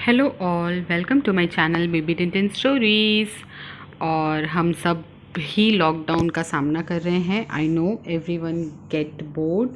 Hello all, welcome to my channel baby Tintin stories. और हम सब ही लॉकडाउन का सामना कर रहे हैं। I know everyone get bored,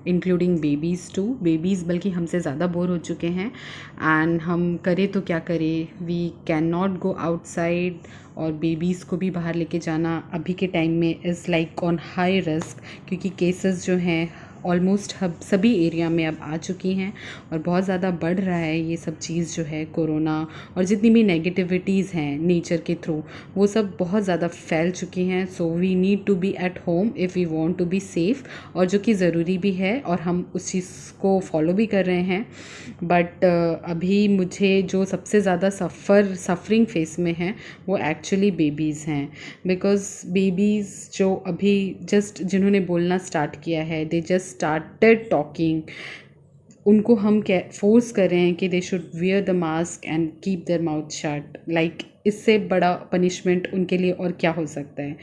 including babies too. Babies बल्कि हमसे ज़्यादा बोर हो चुके हैं। एंड हम करें तो क्या करें, we can not go outside. और बेबीज़ को भी बाहर लेके जाना अभी के टाइम में is like on high risk, क्योंकि केसेस जो हैं ऑलमोस्ट अब सभी एरिया में अब आ चुकी हैं और बहुत ज़्यादा बढ़ रहा है ये सब चीज़ जो है कोरोना। और जितनी भी नेगेटिविटीज़ हैं नेचर के थ्रू, वो सब बहुत ज़्यादा फैल चुकी हैं। So we need to be at home if we want to be safe, और जो कि ज़रूरी भी है और हम उस चीज़ को फॉलो भी कर रहे हैं। बट अभी मुझे जो सबसे ज़्यादा सफरिंग फेस में है वो एक्चुअली बेबीज़ हैं। बिकॉज बेबीज़ जो अभी जस्ट जिन्होंने बोलना स्टार्ट किया है, दे जस्ट स्टार्टेड टॉकिंग, उनको हम क्या फोर्स कर रहे हैं कि they should wear the mask and keep their mouth shut. Like इससे बड़ा पनिशमेंट उनके लिए और क्या हो सकता है।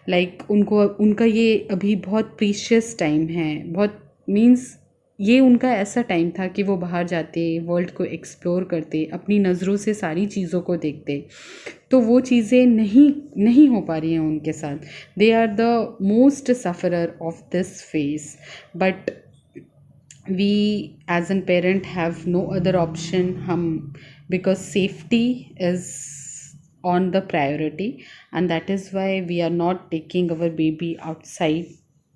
लाइक उनको उनका ये अभी बहुत प्रीशियस टाइम है, बहुत मीन्स ये उनका ऐसा टाइम था कि वो बाहर जाते, वर्ल्ड को एक्सप्लोर करते, अपनी नज़रों से सारी चीज़ों को देखते। तो वो चीज़ें नहीं हो पा रही हैं उनके साथ। They are the most sufferer of this phase. But we as a parent have no other option, because safety is on the priority, and that is why we are not taking our baby outside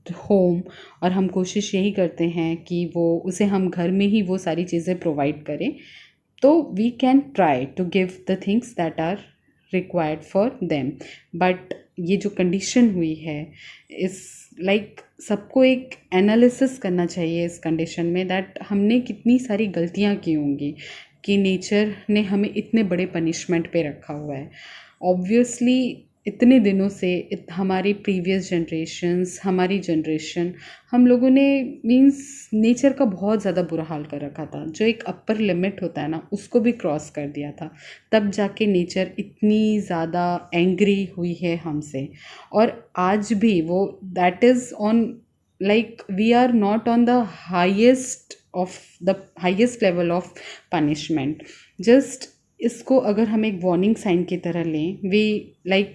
home। और हम कोशिश यही करते हैं कि वो उसे हम घर में ही वो सारी चीज़ें प्रोवाइड करें। तो we can try to give the things that are required for them. But ये जो कंडीशन हुई है, इस लाइक सबको एक एनालिसिस करना चाहिए इस कंडीशन में, दैट हमने कितनी सारी गलतियां की होंगी कि नेचर ने हमें इतने बड़े पनिशमेंट पे रखा हुआ है। ऑब्वियसली इतने दिनों से हमारी प्रीवियस जनरेशन्स, हमारी जनरेशन, हम लोगों ने मीन्स नेचर का बहुत ज़्यादा बुरा हाल कर रखा था। जो एक अपर लिमिट होता है ना, उसको भी क्रॉस कर दिया था। तब जाके नेचर इतनी ज़्यादा एंग्री हुई है हमसे। और आज भी वो that is on, like we are not on the highest level of punishment. Just इसको अगर हम एक वार्निंग साइन की तरह लें,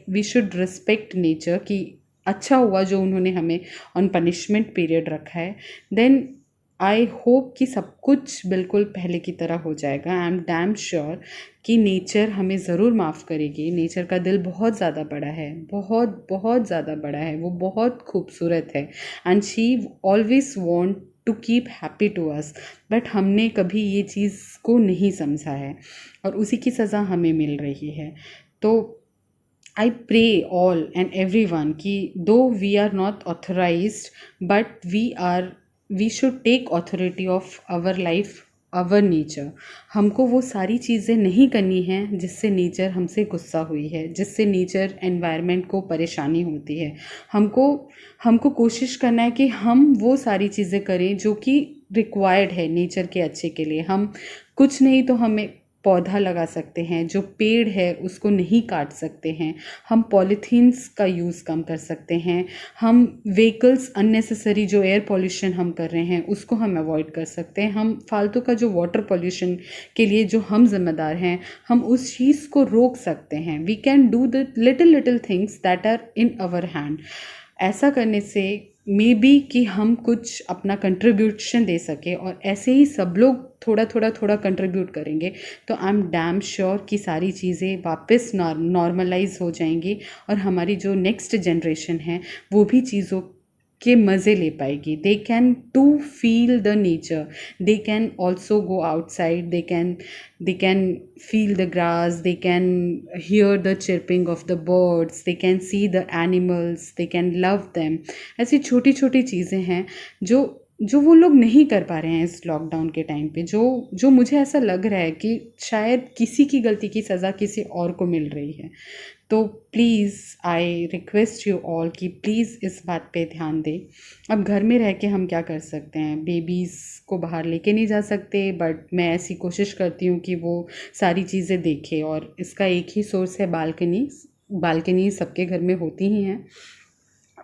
वी शुड रिस्पेक्ट नेचर कि अच्छा हुआ जो उन्होंने हमें ऑन पनिशमेंट पीरियड रखा है। देन आई होप कि सब कुछ बिल्कुल पहले की तरह हो जाएगा। आई एम डैम श्योर कि नेचर हमें ज़रूर माफ़ करेगी। नेचर का दिल बहुत ज़्यादा बड़ा है, बहुत बहुत ज़्यादा बड़ा है, वो बहुत खूबसूरत है। And she always want to keep happy to us. But हमने कभी ये चीज़ को नहीं समझा है और उसी की सज़ा हमें मिल रही है। तो I pray all and everyone कि though we are not authorized, but we should take authority of our life, our nature। हमको वो सारी चीज़ें नहीं करनी हैं जिससे नेचर हमसे गुस्सा हुई है, जिससे नेचर एनवायरनमेंट को परेशानी होती है। हमको कोशिश करना है कि हम वो सारी चीज़ें करें जो कि रिक्वायर्ड है नेचर के अच्छे के लिए। हम कुछ नहीं तो हमें पौधा लगा सकते हैं, जो पेड़ है उसको नहीं काट सकते हैं, हम पॉलीथीन्स का यूज़ कम कर सकते हैं, हम व्हीकल्स अननेसेसरी जो एयर पॉल्यूशन हम कर रहे हैं उसको हम अवॉइड कर सकते हैं, हम फालतू का जो वाटर पॉल्यूशन के लिए जो हम जिम्मेदार हैं हम उस चीज़ को रोक सकते हैं। We can do the little things that are in our hand. ऐसा करने से मे बी कि हम कुछ अपना कंट्रीब्यूशन दे सके, और ऐसे ही सब लोग थोड़ा कंट्रीब्यूट करेंगे तो आई एम डैम श्योर कि सारी चीज़ें वापस नॉर्मलाइज हो जाएंगी और हमारी जो नेक्स्ट जनरेशन है वो भी चीज़ों के मज़े ले पाएगी. They can to feel the nature. They can also go outside. they can feel the grass. They can hear the chirping of the birds. They can see the animals. They can love them. ऐसी छोटी छोटी चीज़ें हैं जो वो लोग नहीं कर पा रहे हैं इस लॉकडाउन के टाइम पे, जो मुझे ऐसा लग रहा है कि शायद किसी की गलती की सज़ा किसी और को मिल रही है. तो please I request you all कि प्लीज़ इस बात पे ध्यान दें. अब घर में रह के हम क्या कर सकते हैं, बेबीज़ को बाहर लेके नहीं जा सकते, बट मैं ऐसी कोशिश करती हूँ कि वो सारी चीज़ें देखे. और इसका एक ही सोर्स है बालकनी सबके घर में होती ही हैं.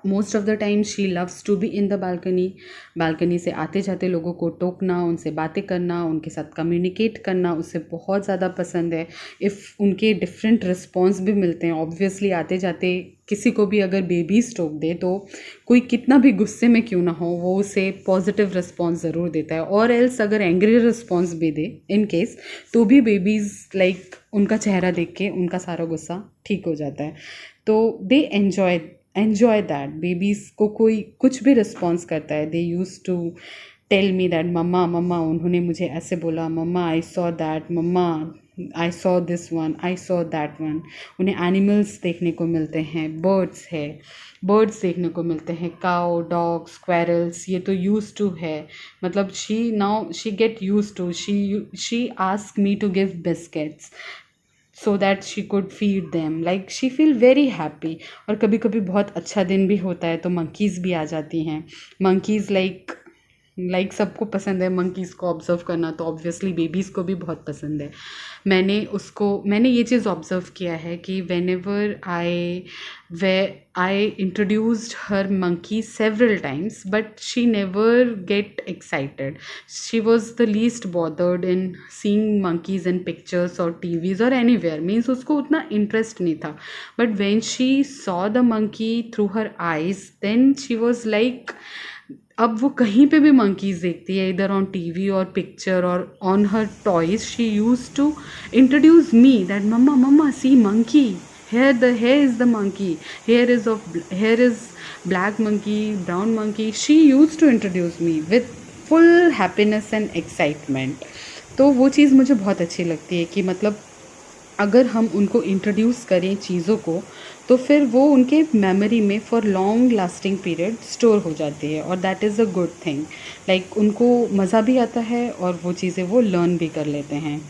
Most of the time she loves to be in the balcony से आते जाते लोगों को टोकना, उनसे बातें करना, उनके साथ कम्युनिकेट करना उसे बहुत ज़्यादा पसंद है. इफ़ उनके डिफरेंट रिस्पॉन्स भी मिलते हैं. ऑब्वियसली आते जाते किसी को भी अगर बेबीज़ टोक दे तो कोई कितना भी गुस्से में क्यों ना हो वो उसे पॉजिटिव रिस्पॉन्स ज़रूर देता है. और एल्स अगर एंग्री रिस्पॉन्स भी दे इन केस, तो भी बेबीज़ लाइक उनका चेहरा देख के उनका सारा गुस्सा ठीक हो जाता है. तो दे एन्जॉय दैट. बेबीज़ को कोई कुछ भी रिस्पॉन्स करता है, they use to tell me that mamma उन्होंने मुझे ऐसे बोला, mamma I saw that, mamma I saw this one, I saw that one. उन्हें एनिमल्स देखने को मिलते हैं, बर्ड्स देखने को मिलते हैं, काउ, डॉग, स्क्वेरल्स. ये तो यूज टू है. मतलब she get use to. She ask me to give biscuits so that she could feed them. Like she feel very happy. और कभी कभी बहुत अच्छा दिन भी होता है तो मंकीज़ भी आ जाती हैं. मंकीज़ लाइक सबको पसंद है मंकीज़ को ऑब्ज़र्व करना, तो ऑब्वियसली बेबीज़ को भी बहुत पसंद है. मैंने ये चीज़ ऑब्ज़र्व किया है कि whenever I introduced her monkey several times, but she never get excited. She was the least bothered in seeing monkeys in pictures or TVs or anywhere. Means उसको उतना interest नहीं था. But when she saw the monkey through her eyes, then she was like, अब वो कहीं पे भी monkeys देखती है, इधर ऑन टीवी और पिक्चर और on her toys. She use to introduce me that mamma see monkey, here is the monkey, here is black monkey, brown monkey. She used to introduce me with full happiness and excitement. तो वो चीज़ मुझे बहुत अच्छी लगती है कि मतलब अगर हम उनको इंट्रोड्यूस करें चीज़ों को तो फिर वो उनके मेमोरी में for long lasting period store हो जाती है. और that is a good thing. Like उनको मज़ा भी आता है और वो चीज़ें वो लर्न भी कर लेते हैं.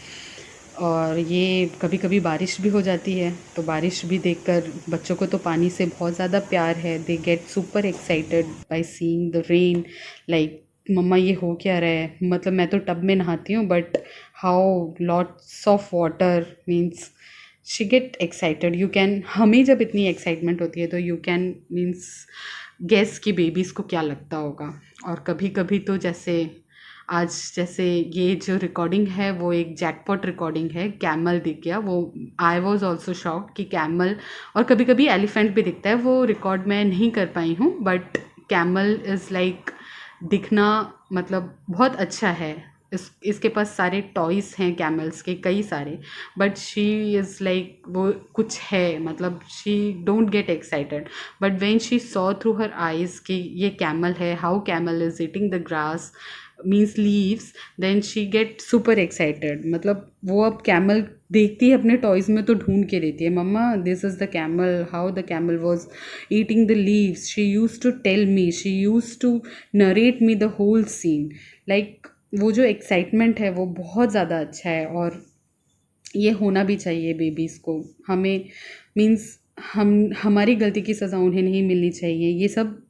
और ये कभी कभी बारिश भी हो जाती है, तो बारिश भी देखकर बच्चों को तो पानी से बहुत ज़्यादा प्यार है. They get super excited by seeing the rain. Like mamma ये हो क्या रहा है, मतलब मैं तो टब में नहाती हूँ but how lots of water. Means she get excited. You can, हमें जब इतनी एक्साइटमेंट होती है तो यू कैन मीन्स गेस कि बेबीज़ को क्या लगता होगा. और कभी कभी तो जैसे ये जो रिकॉर्डिंग है वो एक जैकपॉट रिकॉर्डिंग है, कैमल दिख गया. वो आई वॉज ऑल्सो शॉक्ड कि कैमल, और कभी कभी एलिफेंट भी दिखता है. वो रिकॉर्ड मैं नहीं कर पाई हूँ, बट कैमल इज़ लाइक दिखना मतलब बहुत अच्छा है. इसके पास सारे टॉयज़ हैं कैमल्स के, कई सारे. बट शी इज़ लाइक वो कुछ है, मतलब she don't get excited. But when she saw through her eyes कि ये कैमल है, how camel is eating the grass means leaves, then she get super excited. मतलब वो अब कैमल देखती है अपने टॉयज़ में तो ढूंढ के देती है, mamma this is the camel, how the camel was eating the leaves. She use to tell me, she use to narrate me the whole scene. Like वो जो एक्साइटमेंट है वो बहुत ज़्यादा अच्छा है. और ये होना भी चाहिए बेबीज़ को. हमें मीन्स हमारी गलती की सज़ा उन्हें नहीं मिलनी चाहिए. ये सब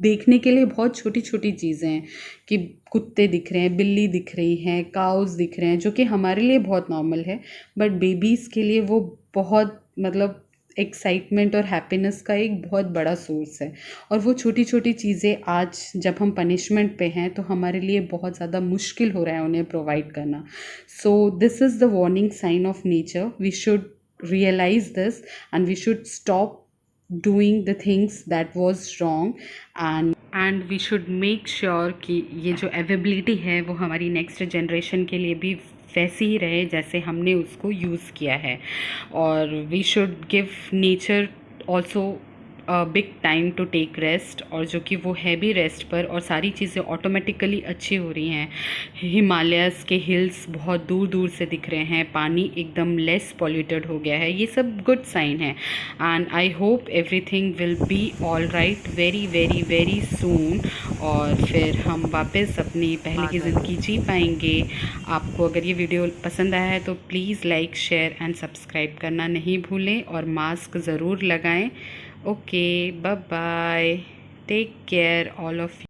देखने के लिए बहुत छोटी छोटी चीज़ें हैं कि कुत्ते दिख रहे हैं, बिल्ली दिख रही हैं, काउज़ दिख रहे हैं, जो कि हमारे लिए बहुत नॉर्मल है, बट बेबीज़ के लिए वो बहुत मतलब एक्साइटमेंट और हैप्पीनेस का एक बहुत बड़ा सोर्स है. और वो छोटी छोटी चीज़ें आज जब हम पनिशमेंट पे हैं तो हमारे लिए बहुत ज़्यादा मुश्किल हो रहा है उन्हें प्रोवाइड करना. So this is the warning sign of nature. We should realise this and we should stop doing the things that was wrong and we should make sure कि ये जो अवेलेबिलिटी है वो हमारी नेक्स्ट जनरेशन के लिए भी वैसी ही रहे जैसे हमने उसको यूज़ किया है. और we should give nature also big time to take rest, और जो कि वो है भी रेस्ट पर, और सारी चीज़ें ऑटोमेटिकली अच्छी हो रही हैं। हिमालयस के हिल्स बहुत दूर दूर से दिख रहे हैं, पानी एकदम लेस पॉल्यूटेड हो गया है, ये सब गुड साइन है। And I hope everything will be all right very very very soon, और फिर हम वापस अपनी पहले की ज़िंदगी जी पाएंगे। आपको अगर ये वीडियो पसंद आया है तो please like, share and subscribe करना नहीं भूलें, और मास्क ज़रूर लगाएं। Okay, bye bye, take care all of